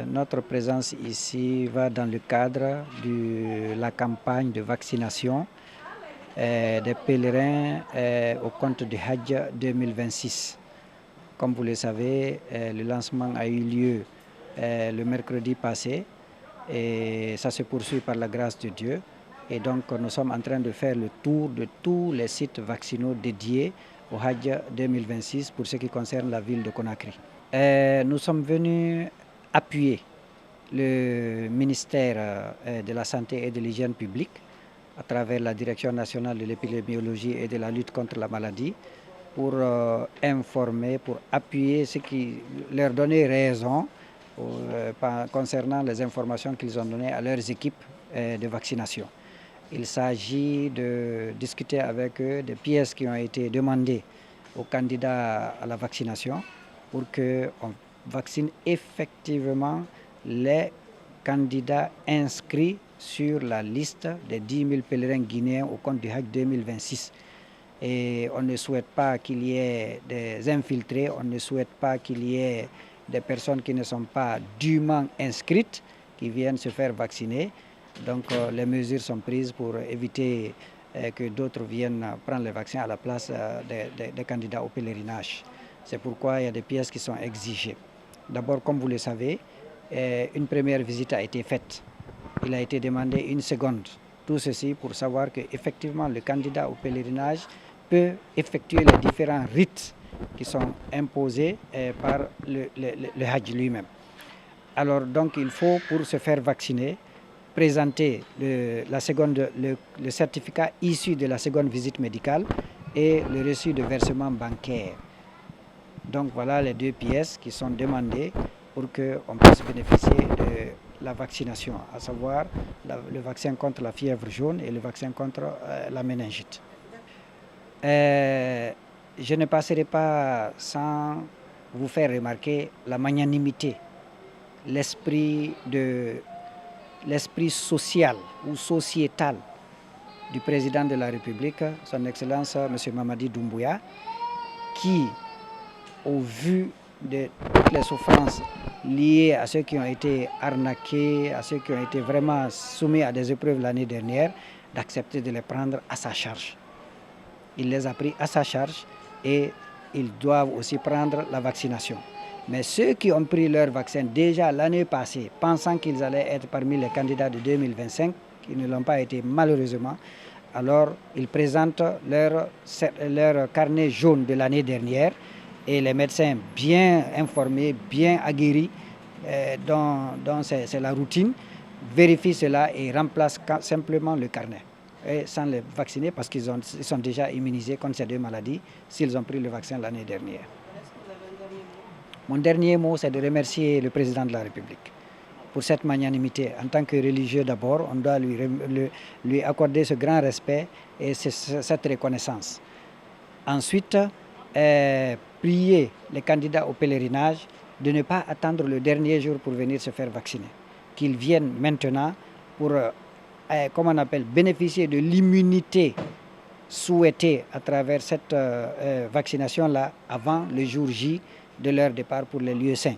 Notre présence ici va dans le cadre de la campagne de vaccination des pèlerins au compte du Hajj 2026. Comme vous le savez, le lancement a eu lieu le mercredi passé et ça se poursuit par la grâce de Dieu. Et donc nous sommes en train de faire le tour de tous les sites vaccinaux dédiés au Hajj 2026 pour ce qui concerne la ville de Conakry. Nous sommes venus appuyer le ministère de la Santé et de l'Hygiène publique à travers la Direction nationale de l'épidémiologie et de la lutte contre la maladie pour informer, pour appuyer ceux qui leur donner raison concernant les informations qu'ils ont données à leurs équipes de vaccination. Il s'agit de discuter avec eux des pièces qui ont été demandées aux candidats à la vaccination pour qu'on vaccine effectivement les candidats inscrits sur la liste des 10 000 pèlerins guinéens au compte du Hajj 2026. Et on ne souhaite pas qu'il y ait des infiltrés, on ne souhaite pas qu'il y ait des personnes qui ne sont pas dûment inscrites, qui viennent se faire vacciner. Donc les mesures sont prises pour éviter que d'autres viennent prendre les vaccins à la place des candidats au pèlerinage. C'est pourquoi il y a des pièces qui sont exigées. D'abord, comme vous le savez, une première visite a été faite. Il a été demandé une seconde. Tout ceci pour savoir qu'effectivement le candidat au pèlerinage peut effectuer les différents rites qui sont imposés par le Hajj lui-même. Alors donc il faut, pour se faire vacciner, présenter le certificat issu de la seconde visite médicale et le reçu de versement bancaire. Donc voilà les deux pièces qui sont demandées pour qu'on puisse bénéficier de la vaccination, à savoir le vaccin contre la fièvre jaune et le vaccin contre la méningite. Je ne passerai pas sans vous faire remarquer la magnanimité, l'esprit social ou sociétal du président de la République, son Excellence M. Mamadi Doumbouya, qui, au vu de toutes les souffrances liées à ceux qui ont été arnaqués, à ceux qui ont été vraiment soumis à des épreuves l'année dernière, d'accepter de les prendre à sa charge. Il les a pris à sa charge et ils doivent aussi prendre la vaccination. Mais ceux qui ont pris leur vaccin déjà l'année passée, pensant qu'ils allaient être parmi les candidats de 2025, qui ne l'ont pas été malheureusement, alors ils présentent leur carnet jaune de l'année dernière et les médecins bien informés, bien aguerris, dont c'est la routine, vérifient cela et remplacent simplement le carnet. Et sans les vacciner parce qu'ils sont déjà immunisés contre ces deux maladies s'ils ont pris le vaccin l'année dernière. Mon dernier mot, c'est de remercier le président de la République pour cette magnanimité. En tant que religieux d'abord, on doit lui accorder ce grand respect et cette reconnaissance. Ensuite, prier les candidats au pèlerinage de ne pas attendre le dernier jour pour venir se faire vacciner. Qu'ils viennent maintenant pour, comme on appelle, bénéficier de l'immunité souhaitée à travers cette vaccination-là avant le jour J de leur départ pour les lieux saints.